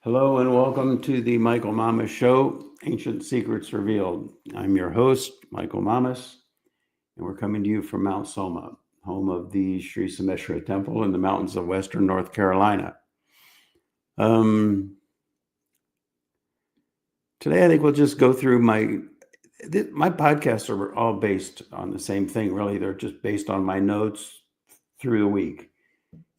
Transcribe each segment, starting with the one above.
Hello and welcome to the Michael Mamas Show, Ancient Secrets Revealed. I'm your host, Michael Mamas, and we're coming to you from Mount Soma, home of the Sri Sameshwara Temple in the mountains of western North Carolina. Today, I think we'll just go through my podcasts are all based on the same thing, really. They're just based on my notes through the week.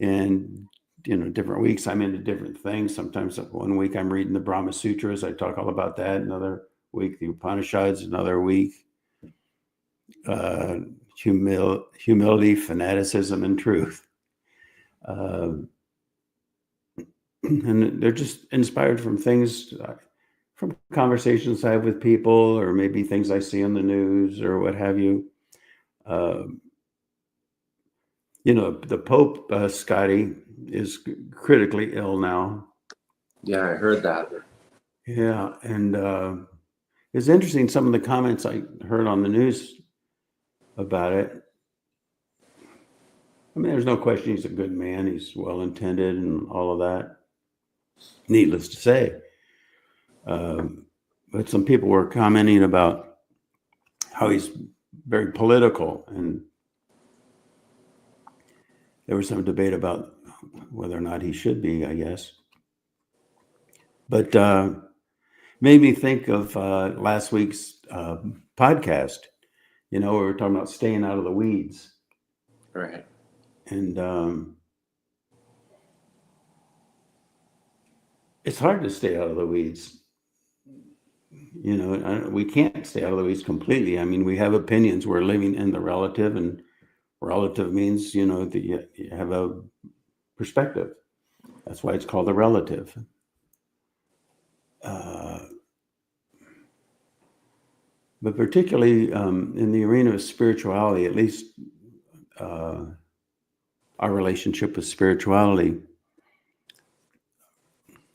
And different weeks I'm into different things. Sometimes one week I'm reading the Brahma Sutras. I talk all about that. Another week, the Upanishads. Another week, humility, fanaticism, and truth. And they're just inspired from things, from conversations I have with people, or maybe things I see on the news or what have you. The Pope, Scotty, is critically ill now. Yeah, I heard that. Yeah, and it's interesting, some of the comments I heard on the news about it. I mean, there's no question he's a good man. He's well-intended and all of that. Needless to say. But some people were commenting about how he's very political, and there was some debate about whether or not he should be, I guess. But made me think of last week's podcast. We were talking about staying out of the weeds. Right. And it's hard to stay out of the weeds. We can't stay out of the weeds completely. I mean, we have opinions. We're living in the relative, and relative means, that you have a perspective. That's why it's called a relative. But particularly in the arena of spirituality, at least our relationship with spirituality,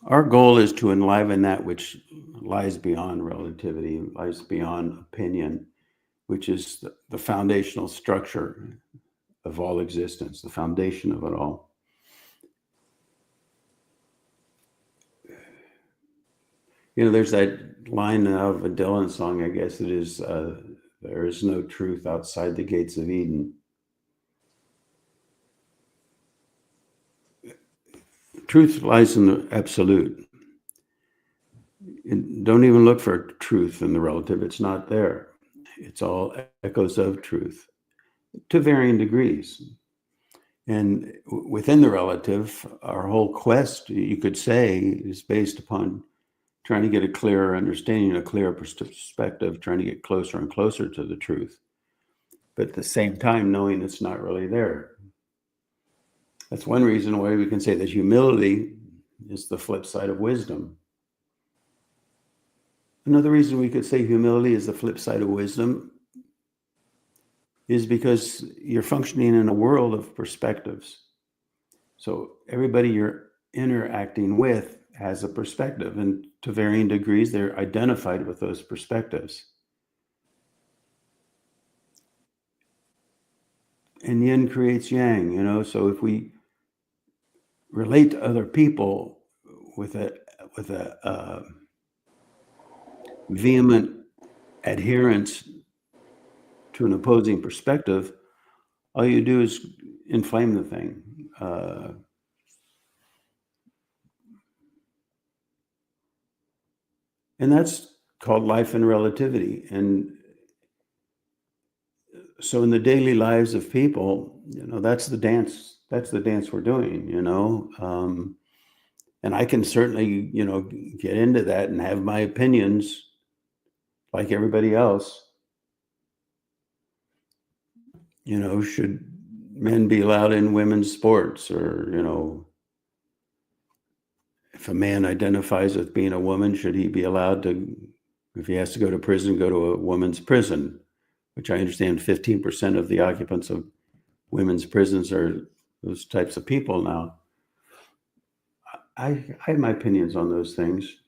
our goal is to enliven that which lies beyond relativity, lies beyond opinion, which is the foundational structure of all existence, the foundation of it all. There's that line of a Dylan song, I guess it is, there is no truth outside the gates of Eden. Truth lies in the absolute. And don't even look for truth in the relative. It's not there. It's all echoes of truth to varying degrees. And within the relative, our whole quest, you could say, is based upon trying to get a clearer understanding, a clearer perspective, trying to get closer and closer to the truth. But at the same time, knowing it's not really there. That's one reason why we can say that humility is the flip side of wisdom. Another reason we could say humility is the flip side of wisdom is because you're functioning in a world of perspectives. So everybody you're interacting with has a perspective, and to varying degrees, they're identified with those perspectives. And yin creates yang, so if we relate to other people with a vehement adherence to an opposing perspective, all you do is inflame the thing. And that's called life and relativity. And so in the daily lives of people, that's the dance. That's the dance we're doing, and I can certainly, get into that and have my opinions like everybody else. Should men be allowed in women's sports, or, if a man identifies with being a woman, should he be allowed to, if he has to go to prison, go to a woman's prison, which I understand 15% of the occupants of women's prisons are those types of people now. I have my opinions on those things.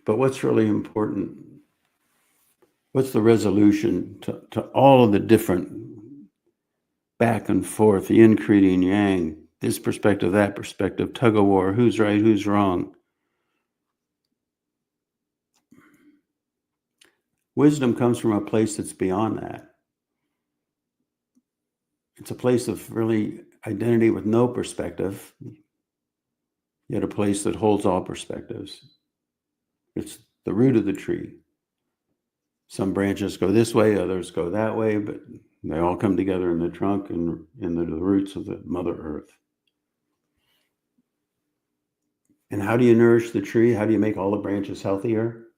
But what's really important, what's the resolution to all of the different back and forth, the yin creating yang, this perspective, that perspective, tug of war, who's right, who's wrong. Wisdom comes from a place that's beyond that. It's a place of really identity with no perspective, yet a place that holds all perspectives. It's the root of the tree. Some branches go this way, others go that way, but they all come together in the trunk and in the roots of the Mother Earth. And how do you nourish the tree? How do you make all the branches healthier?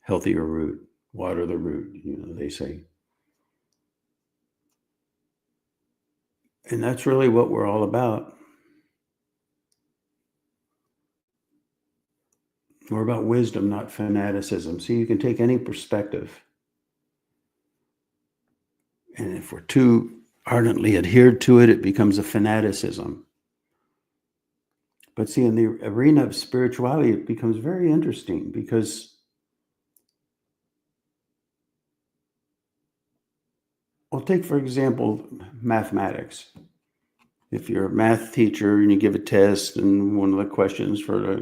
Healthier root. Water the root, they say. And that's really what we're all about. We're about wisdom, not fanaticism. See, you can take any perspective. And if we're too ardently adhered to it, it becomes a fanaticism. But see, in the arena of spirituality, it becomes very interesting because, well, take, for example, mathematics. If you're a math teacher and you give a test and one of the questions for,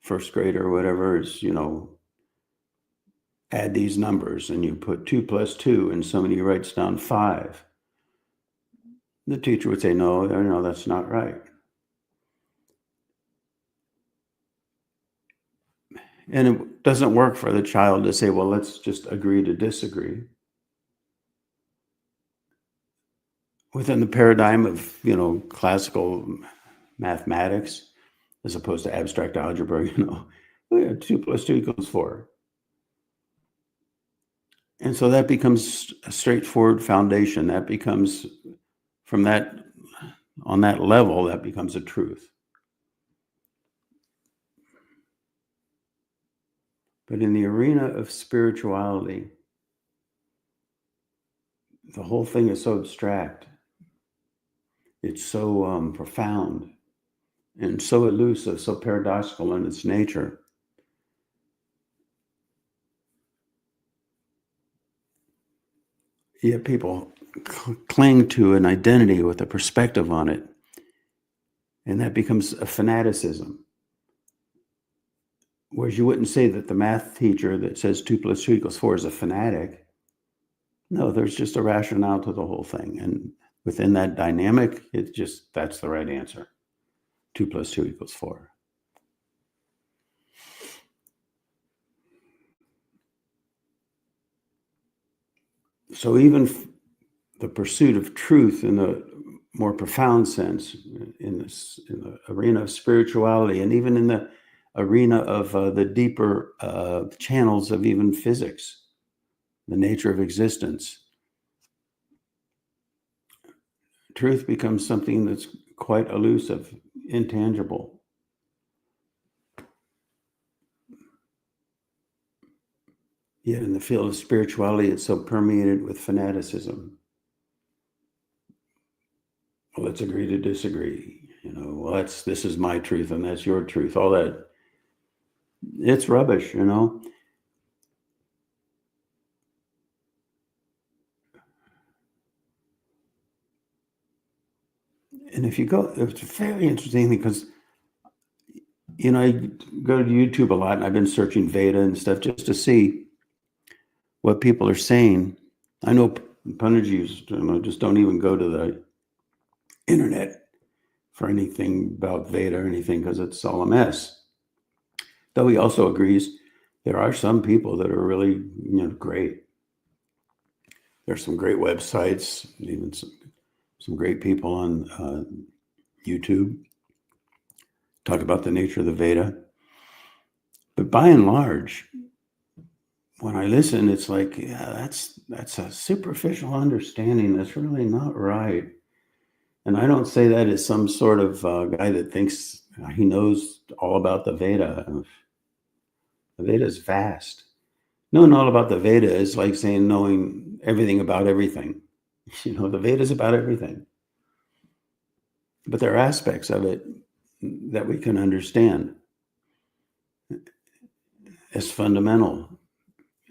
first grade or whatever is, add these numbers, and you put 2 plus 2 and somebody writes down 5. The teacher would say, no, that's not right. And it doesn't work for the child to say, well, let's just agree to disagree. Within the paradigm of, classical mathematics, as opposed to abstract algebra, 2 plus 2 equals 4. And so that becomes a straightforward foundation. That becomes, on that level, that becomes a truth. But in the arena of spirituality, the whole thing is so abstract. It's so profound and so elusive, so paradoxical in its nature. Yet people cling to an identity with a perspective on it, and that becomes a fanaticism. Whereas you wouldn't say that the math teacher that says 2 plus 2 equals 4 is a fanatic. No, there's just a rationale to the whole thing. And within that dynamic, that's the right answer. 2 plus 2 equals 4. So even the pursuit of truth in a more profound sense, in the arena of spirituality, and even in the arena of the deeper channels of even physics, the nature of existence, truth becomes something that's quite elusive, intangible. Yet in the field of spirituality, it's so permeated with fanaticism. Well, let's agree to disagree. Well, this is my truth and that's your truth. All that, it's rubbish, And if you go, it's very interesting because, I go to YouTube a lot and I've been searching Veda and stuff just to see what people are saying. I know Punjis just don't even go to the internet for anything about Veda or anything because it's all a mess. Though he also agrees there are some people that are really, great. There's some great websites, even some great people on YouTube talk about the nature of the Veda. But by and large, when I listen, it's like, yeah, that's a superficial understanding. That's really not right. And I don't say that as some sort of guy that thinks he knows all about the Veda. The Veda is vast. Knowing all about the Veda is like saying knowing everything about everything. The Veda is about everything. But there are aspects of it that we can understand as fundamental,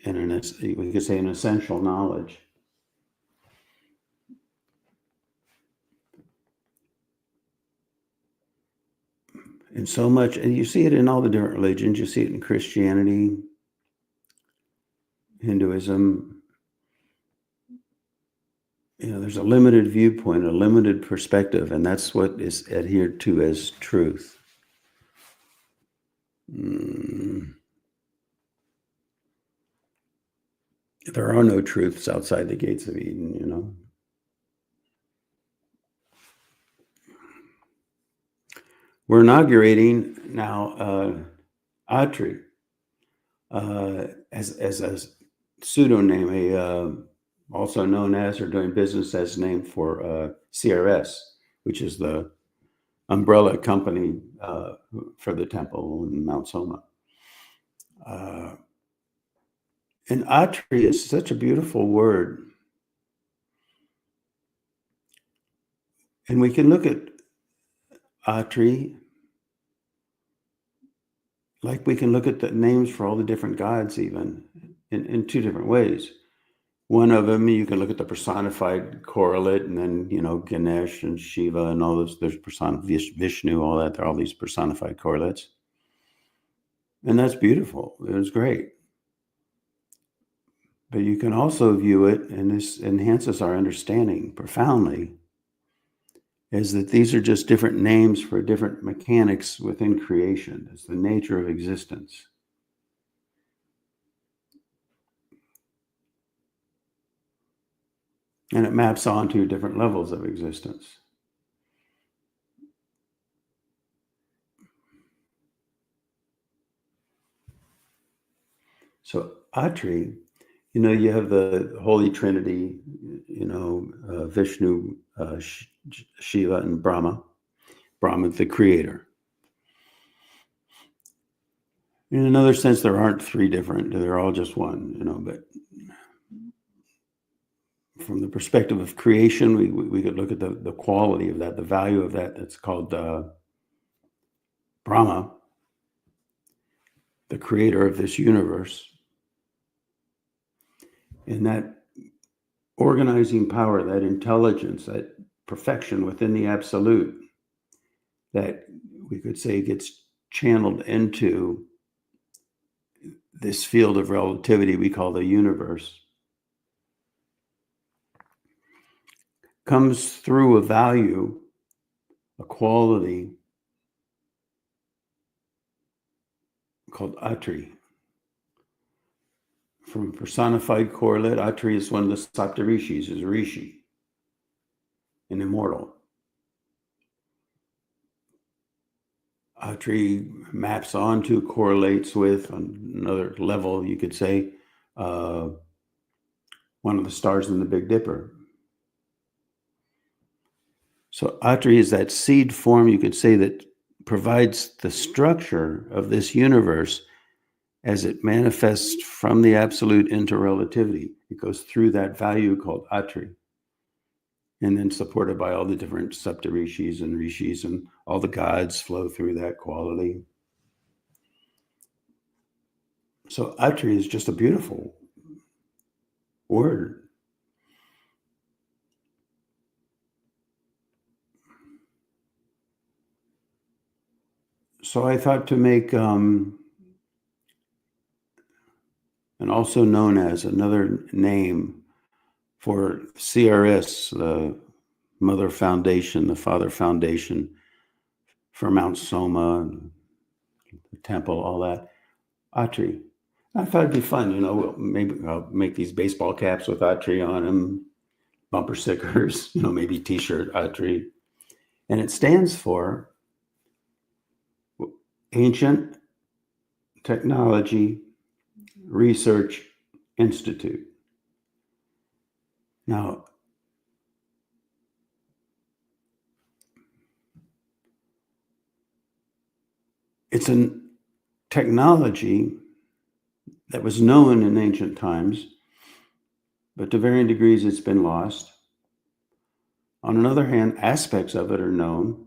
and we could say an essential knowledge. And so much, and you see it in all the different religions. You see it in Christianity, Hinduism. There's a limited viewpoint, a limited perspective, and that's what is adhered to as truth. There are no truths outside the gates of Eden, We're inaugurating now Atri as a pseudonym, also known as, or doing business as, name for CRS, which is the umbrella company for the temple in Mount Soma. And Atri is such a beautiful word. And we can look at Atri like we can look at the names for all the different gods, even in two different ways. One of them, you can look at the personified correlate, and then, Ganesh and Shiva and all this. There's Vishnu, all that. There are all these personified correlates. And that's beautiful. It was great. But you can also view it, and this enhances our understanding profoundly, is that these are just different names for different mechanics within creation. It's the nature of existence. And it maps onto different levels of existence. So Atri, you have the Holy Trinity, Vishnu, Shiva, and Brahma. Brahma, the creator. In another sense, there aren't three different, they're all just one, but from the perspective of creation, we could look at the quality of that, the value of that. That's called Brahma, the creator of this universe. And that organizing power, that intelligence, that perfection within the absolute, that we could say gets channeled into this field of relativity we call the universe, comes through a value, a quality called Atri. From personified correlate, Atri is one of the Saptarishis, is Rishi, an immortal. Atri maps onto, correlates with, on another level, you could say, one of the stars in the Big Dipper. So Atri is that seed form, you could say, that provides the structure of this universe as it manifests from the absolute into relativity. It goes through that value called Atri, and then supported by all the different Saptarishis and Rishis, and all the gods flow through that quality. So Atri is just a beautiful word. So I thought to make, and also known as, another name for CRS, the Mother Foundation, the Father Foundation for Mount Soma, the temple, all that, Atri. I thought it'd be fun, maybe I'll make these baseball caps with Atri on them, bumper stickers, maybe t-shirt Atri. And it stands for Ancient Technology Research Institute. Now, it's a technology that was known in ancient times, but to varying degrees it's been lost. On another hand, aspects of it are known.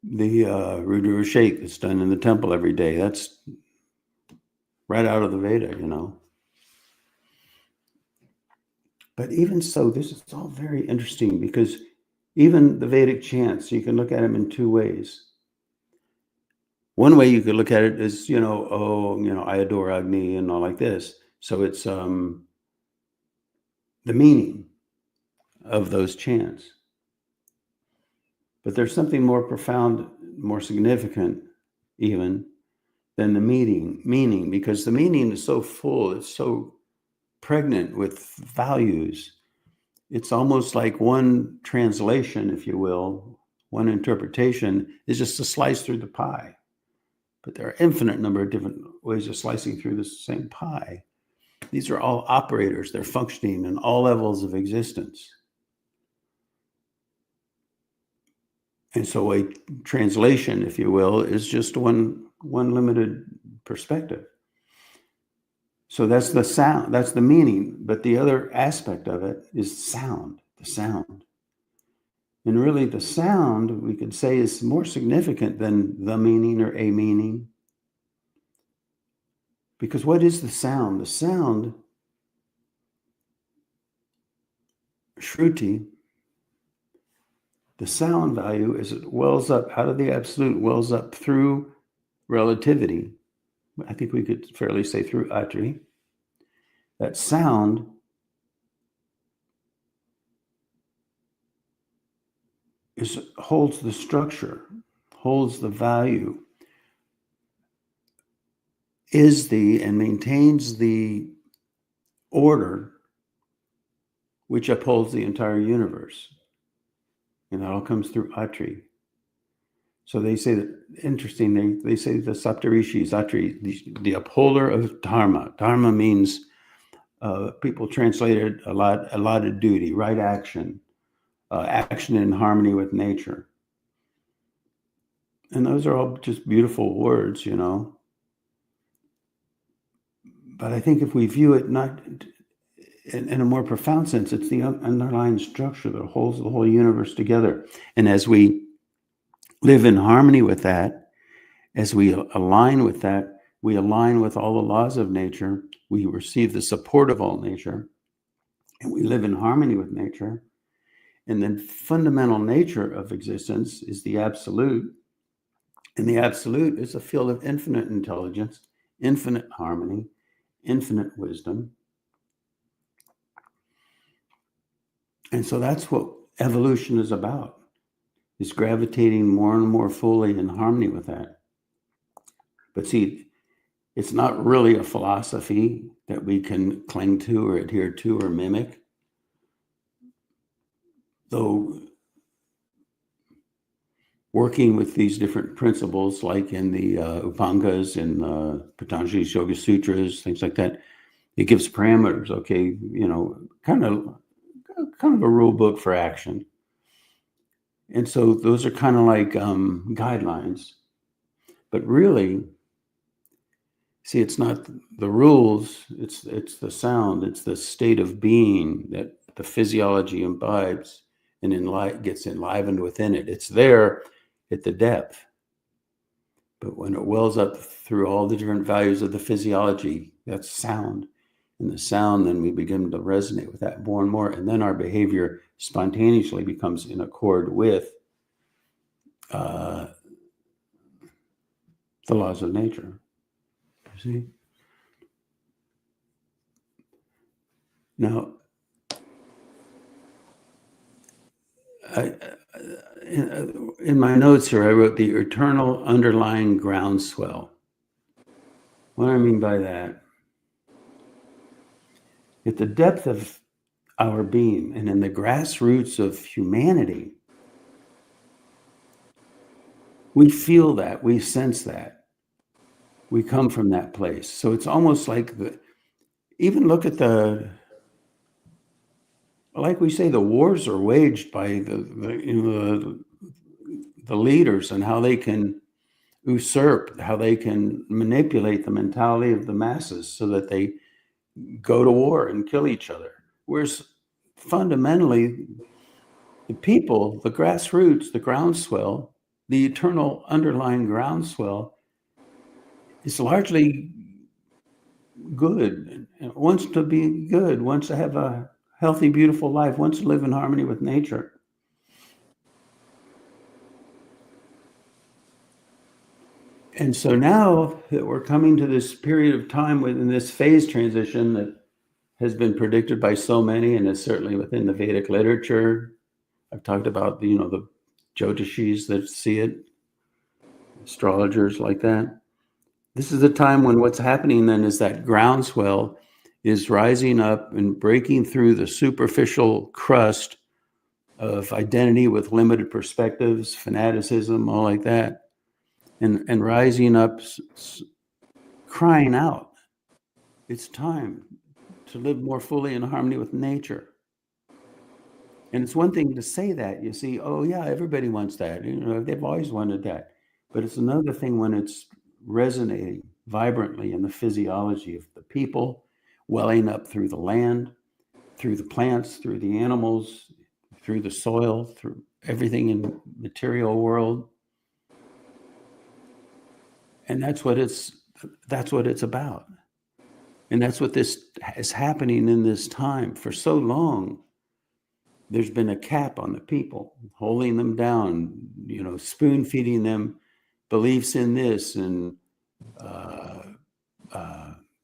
The Rudu Shake that's done in the temple every day, that's right out of the Veda, But even so, this is all very interesting, because even the Vedic chants, you can look at them in two ways. One way you could look at it is, I adore Agni and all like this. So it's the meaning of those chants. But there's something more profound, more significant even than the meaning, because the meaning is so full, it's so pregnant with values. It's almost like one translation, if you will, one interpretation is just a slice through the pie. But there are infinite number of different ways of slicing through the same pie. These are all operators. They're functioning in all levels of existence. And so a translation, if you will, is just one limited perspective. So that's the sound, that's the meaning. But the other aspect of it is sound, the sound. And really the sound, we could say, is more significant than the meaning or a meaning. Because what is the sound? The sound, Shruti, the sound value is it wells up out of the absolute, wells up through relativity. I think we could fairly say through Atri. That sound holds the structure, holds the value, and maintains the order which upholds the entire universe. And that all comes through Atri. So they say that, interesting, they say the Saptarishis, Atri, the upholder of Dharma. Dharma means, people translated a lot of duty, right action, action in harmony with nature. And those are all just beautiful words, But I think if we view it not in a more profound sense, it's the underlying structure that holds the whole universe together. And as we live in harmony with that, as we align with that, we align with all the laws of nature, we receive the support of all nature, and we live in harmony with nature. And the fundamental nature of existence is the absolute. And the absolute is a field of infinite intelligence, infinite harmony, infinite wisdom. And so that's what evolution is about, is gravitating more and more fully in harmony with that. But see, it's not really a philosophy that we can cling to or adhere to or mimic. Though working with these different principles, like in the Upangas and Patanjali's Yoga Sutras, things like that, it gives parameters, okay, kind of a rule book for action. And so those are kind of like guidelines. But really, see, it's not the rules, it's the sound, it's the state of being that the physiology imbibes and gets enlivened within it. It's there at the depth. But when it wells up through all the different values of the physiology, that's sound. And the sound, then we begin to resonate with that more and more. And then our behavior spontaneously becomes in accord with the laws of nature. You see? Now, in my notes here, I wrote the eternal underlying groundswell. What do I mean by that? At the depth of our being and in the grassroots of humanity, we feel that, we sense that. We come from that place. So it's almost like even look at like we say, the wars are waged by the leaders and how they can usurp, how they can manipulate the mentality of the masses so that they go to war and kill each other. Whereas fundamentally, the people, the grassroots, the groundswell, the eternal underlying groundswell is largely good, wants to be good, wants to have a healthy, beautiful life, wants to live in harmony with nature. And so now that we're coming to this period of time within this phase transition that has been predicted by so many, and is certainly within the Vedic literature. I've talked about the Jyotishis that see it, astrologers like that. This is a time when what's happening then is that groundswell is rising up and breaking through the superficial crust of identity with limited perspectives, fanaticism, all like that, and rising up, crying out, it's time to live more fully in harmony with nature. And it's one thing to say that, you see, oh yeah, everybody wants that. They've always wanted that. But it's another thing when it's resonating vibrantly in the physiology of the people, welling up through the land, through the plants, through the animals, through the soil, through everything in the material world. And that's what it's about. And that's what this is happening in this time. For so long, there's been a cap on the people, holding them down, spoon feeding them beliefs in this, and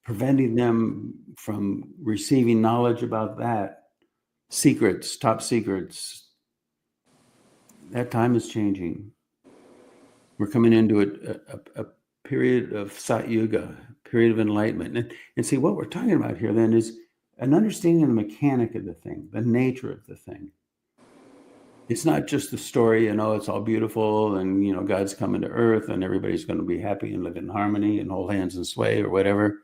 preventing them from receiving knowledge about that. Secrets, top secrets. That time is changing. We're coming into a period of Sat Yuga, period of enlightenment. And see, what we're talking about here then is an understanding of the mechanic of the thing, the nature of the thing. It's not just the story, it's all beautiful and, God's coming to earth and everybody's going to be happy and live in harmony and hold hands and sway or whatever.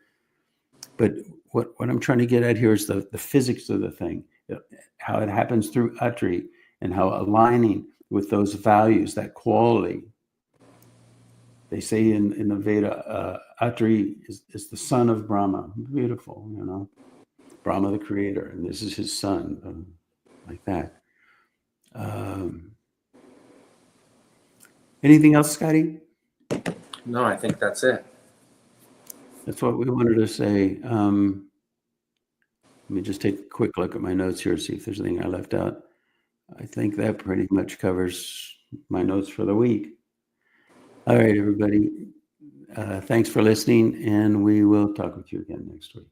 But what I'm trying to get at here is the physics of the thing, how it happens through Atri, and how aligning with those values, that quality. They say in the Veda, Atri is the son of Brahma. Beautiful, Brahma the creator, and this is his son, like that. Anything else, Scotty? No, I think that's it. That's what we wanted to say. Let me just take a quick look at my notes here, see if there's anything I left out. I think that pretty much covers my notes for the week. All right, everybody. Thanks for listening, and we will talk with you again next week.